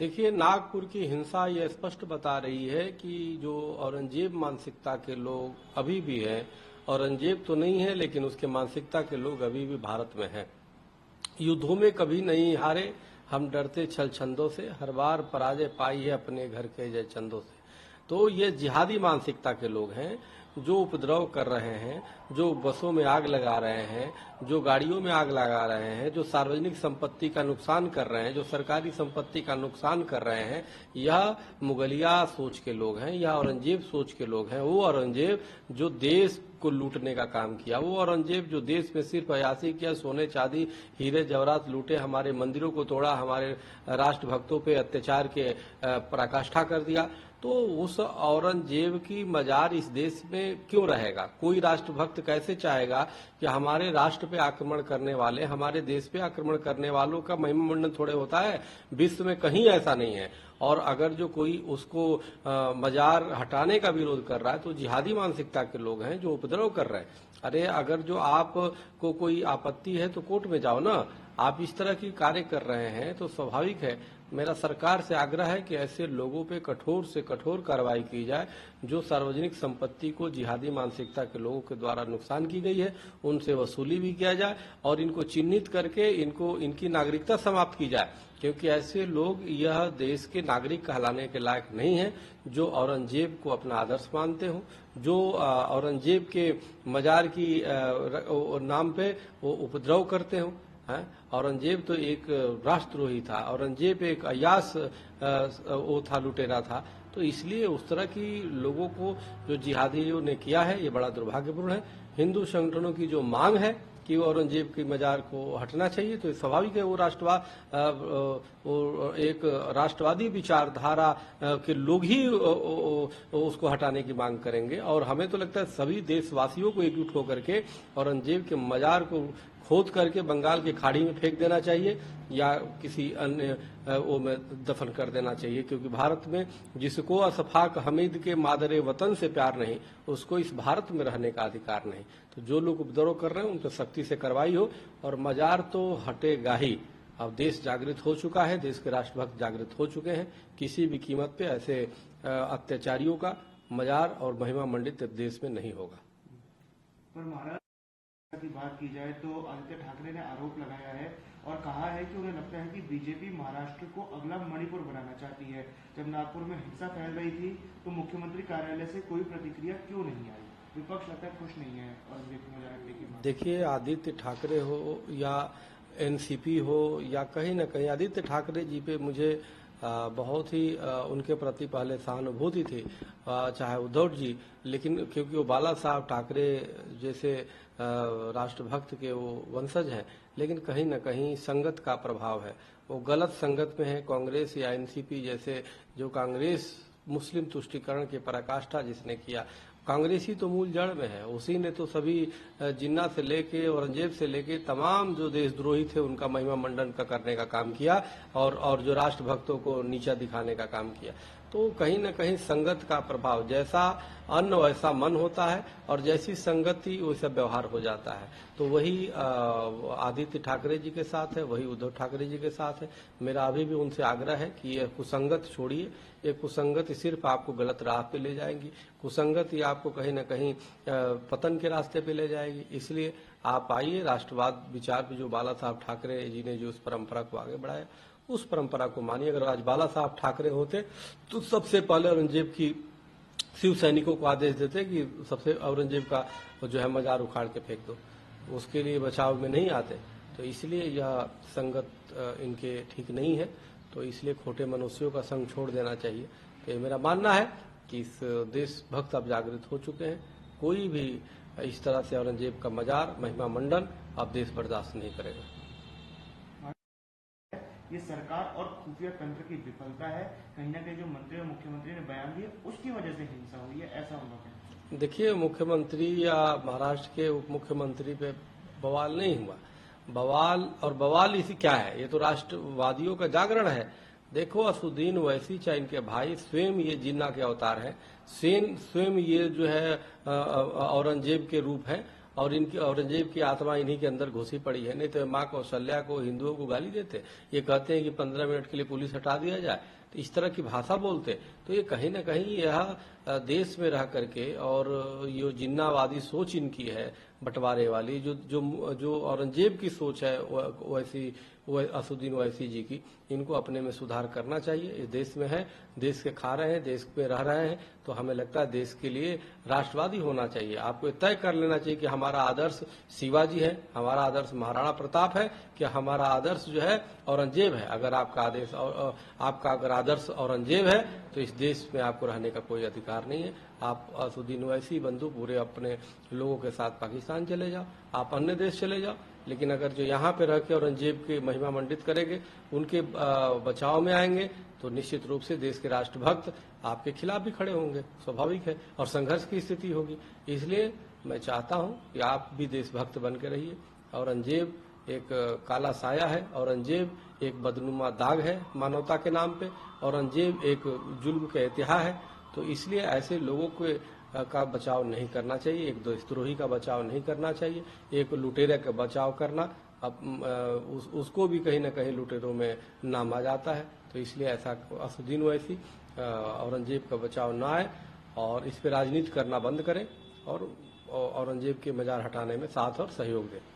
देखिए, नागपुर की हिंसा ये स्पष्ट बता रही है कि जो औरंगजेब मानसिकता के लोग अभी भी हैं, औरंगजेब तो नहीं है लेकिन उसके मानसिकता के लोग अभी भी भारत में हैं। युद्धों में कभी नहीं हारे, हम डरते छल छंदों से, हर बार पराजय पाई है अपने घर के जय चंदों से। तो ये जिहादी मानसिकता के लोग हैं जो उपद्रव कर रहे हैं, जो बसों में आग लगा रहे हैं, जो गाड़ियों में आग लगा रहे हैं, जो सार्वजनिक संपत्ति का नुकसान कर रहे हैं, जो सरकारी संपत्ति का नुकसान कर रहे हैं। यह मुगलिया सोच के लोग हैं, यह औरंगजेब सोच के लोग हैं। वो औरंगजेब जो देश को लूटने का काम किया, वो औरंगजेब जो देश में सिर्फ अयासी किया, सोने चांदी हीरे जवाहरात लूटे, हमारे मंदिरों को तोड़ा, हमारे राष्ट्रभक्तों पे अत्याचार के पराकाष्ठा कर दिया। तो उस औरंगजेब की मजार इस देश में क्यों रहेगा? कोई राष्ट्रभक्त कैसे चाहेगा कि हमारे राष्ट्र पे आक्रमण करने वाले, हमारे देश पे आक्रमण करने वालों का महिमा मंडन थोड़े होता है? विश्व में कहीं ऐसा नहीं है। और अगर जो कोई उसको मजार हटाने का विरोध कर रहा है तो जिहादी मानसिकता के लोग हैं जो उपद्रव कर रहे हैं। अरे अगर जो आपको कोई आपत्ति है तो कोर्ट में जाओ ना। आप इस तरह की कार्य कर रहे हैं तो स्वाभाविक है, मेरा सरकार से आग्रह है कि ऐसे लोगों पे कठोर से कठोर कार्रवाई की जाए। जो सार्वजनिक संपत्ति को जिहादी मानसिकता के लोगों के द्वारा नुकसान की गई है, उनसे वसूली भी किया जाए और इनको चिन्हित करके इनकी नागरिकता समाप्त की जाए, क्योंकि ऐसे लोग यह देश के नागरिक कहलाने के लायक नहीं है। जो औरंगजेब को अपना आदर्श मानते हो, जो औरंगजेब के मजार की नाम पे वो उपद्रव करते हो। औरंगजेब तो एक राष्ट्रद्रोही था, औरंगजेब एक अयास वो था, लुटेरा था। तो इसलिए उस तरह की लोगों को जो जिहादियों ने किया है ये बड़ा दुर्भाग्यपूर्ण है। हिंदू संगठनों की जो मांग है कि वो औरंगजेब की मजार को हटना चाहिए, तो स्वाभाविक है वो एक राष्ट्रवादी विचारधारा के लोग ही उसको हटाने की मांग करेंगे। और हमें तो लगता है सभी देशवासियों को एकजुट होकर के औरंगजेब के मजार को खोद करके बंगाल की खाड़ी में फेंक देना चाहिए या किसी अन्य वो में दफन कर देना चाहिए, क्योंकि भारत में जिसको अशफाक हमीद के मादरे वतन से प्यार नहीं, उसको इस भारत में रहने का अधिकार नहीं। तो जो लोग उपद्रव कर रहे हैं उन पर सख्ती से कार्रवाई हो और मजार तो हटेगा ही। अब देश जागृत हो चुका है, देश के राष्ट्रभक्त जागृत हो चुके हैं। किसी भी कीमत पे ऐसे अत्याचारियों का मजार और महिमा मंडित देश में नहीं होगा। पर महाराज की बात की जाए तो आदित्य ठाकरे ने आरोप लगाया है और कहा है कि उन्हें लगता है कि बीजेपी महाराष्ट्र को अगला मणिपुर बनाना चाहती है। जब नागपुर में हिंसा फैल रही थी तो मुख्यमंत्री कार्यालय से कोई प्रतिक्रिया क्यों नहीं आई? विपक्ष लगता है खुश नहीं है औरंगजेब की मजार हटने की बात। देखिए, आदित्य ठाकरे हो या एनसीपी हो या कहीं न कहीं आदित्य ठाकरे जी पे मुझे बहुत ही उनके प्रति पहले सहानुभूति थी, चाहे उद्धव जी, लेकिन क्योंकि वो बाला साहब ठाकरे जैसे राष्ट्रभक्त के वो वंशज हैं, लेकिन कहीं न कहीं संगत का प्रभाव है। वो गलत संगत में है। कांग्रेस या एनसीपी जैसे जो कांग्रेस मुस्लिम तुष्टीकरण की पराकाष्ठा जिसने किया, कांग्रेस ही तो मूल जड़ में है। उसी ने तो सभी जिन्ना से लेके औरंगजेब से लेके तमाम जो देशद्रोही थे उनका महिमा मंडन का करने का काम किया और जो राष्ट्रभक्तों को नीचा दिखाने का काम किया। तो कहीं न कहीं संगत का प्रभाव, जैसा अन्न वैसा मन होता है और जैसी संगति वैसा व्यवहार हो जाता है। तो वही आदित्य ठाकरे जी के साथ है, वही उद्धव ठाकरे जी के साथ है। मेरा अभी भी उनसे आग्रह है कि ये कुसंगत छोड़िए। ये कुसंगत सिर्फ आपको गलत राह पे ले जाएंगी, कुसंगत ही आपको कहीं न कहीं पतन के रास्ते पे ले जाएगी। इसलिए आप आइए, राष्ट्रवाद विचार पे जो बाला साहब ठाकरे जी ने जो उस परंपरा को आगे बढ़ाया, उस परंपरा को मानिए। अगर आज बाला साहब ठाकरे होते तो सबसे पहले औरंगजेब की शिव सैनिकों को आदेश देते कि सबसे औरंगजेब का जो है मजार उखाड़ के फेंक दो। उसके लिए बचाव में नहीं आते। तो इसलिए यह संगत इनके ठीक नहीं है। तो इसलिए खोटे मनुष्यों का संग छोड़ देना चाहिए। तो मेरा मानना है कि इस देशभक्त अब जागृत हो चुके हैं। कोई भी इस तरह से औरंगजेब का मजार, महिमा मंडन अब देश बर्दाश्त नहीं करेगा। ये सरकार और खुफिया तंत्र की विफलता है। कहीं ना कहीं जो मंत्री और मुख्यमंत्री ने बयान दिए उसकी वजह से हिंसा हुई है, ऐसा होगा? देखिए, मुख्यमंत्री या महाराष्ट्र के उप मुख्यमंत्री पे बवाल नहीं हुआ। बवाल इसी क्या है? ये तो राष्ट्रवादियों का जागरण है। देखो, असुद्दीन ओवैसी चाहे इनके भाई स्वयं ये जिन्ना के अवतार हैं, स्वयं ये जो है औरंगजेब के रूप है। और इनकी औरंगजेब की आत्मा इन्हीं के अंदर घुसी पड़ी है। नहीं तो माँ कौशल्या को, हिंदुओं को गाली देते, ये कहते हैं कि 15 मिनट के लिए पुलिस हटा दिया जाए, तो इस तरह की भाषा बोलते। तो ये कहीं ना कहीं यह देश में रह करके और ये जिन्नावादी सोच इनकी है, बंटवारे वाली, जो जो जो औरंगजेब की सोच है वैसी असुद्दीन ओवैसी जी की, इनको अपने में सुधार करना चाहिए। इस देश में है, देश के खा रहे हैं, देश में रह रहे हैं, तो हमें लगता है देश के लिए राष्ट्रवादी होना चाहिए। आपको तय कर लेना चाहिए कि हमारा आदर्श शिवाजी है, हमारा आदर्श महाराणा प्रताप है, कि हमारा आदर्श जो है औरंगजेब है। अगर आपका आदेश और आपका अगर आदर्श औरंगजेब है तो इस देश में आपको रहने का कोई अधिकार नहीं है। आप असुद्दीन ओवैसी बंधु पूरे अपने लोगों के साथ पाकिस्तान चले जाओ, आप अन्य देश चले जाओ, लेकिन अगर जो यहाँ पे रह के औरंगजेब की महिमा मंडित करेंगे, उनके बचाव में आएंगे, तो निश्चित रूप से देश के राष्ट्रभक्त आपके खिलाफ भी खड़े होंगे, स्वाभाविक है, और संघर्ष की स्थिति होगी। इसलिए मैं चाहता हूँ कि आप भी देशभक्त बन के रहिए। औरंगजेब एक काला साया है, औरंगजेब एक बदनुमा दाग है मानवता के नाम पे, औरंगजेब एक जुल्म का इतिहास है। तो इसलिए ऐसे लोगों के का बचाव नहीं करना चाहिए, एक देशद्रोही का बचाव नहीं करना चाहिए, एक लुटेरे का बचाव करना अब उसको भी कहीं ना कहीं लुटेरों में नाम आ जाता है। तो इसलिए ऐसा असुद्दीन ओवैसी औरंगजेब का बचाव ना आए और इस पर राजनीति करना बंद करें और औरंगजेब के मजार हटाने में साथ और सहयोग दें।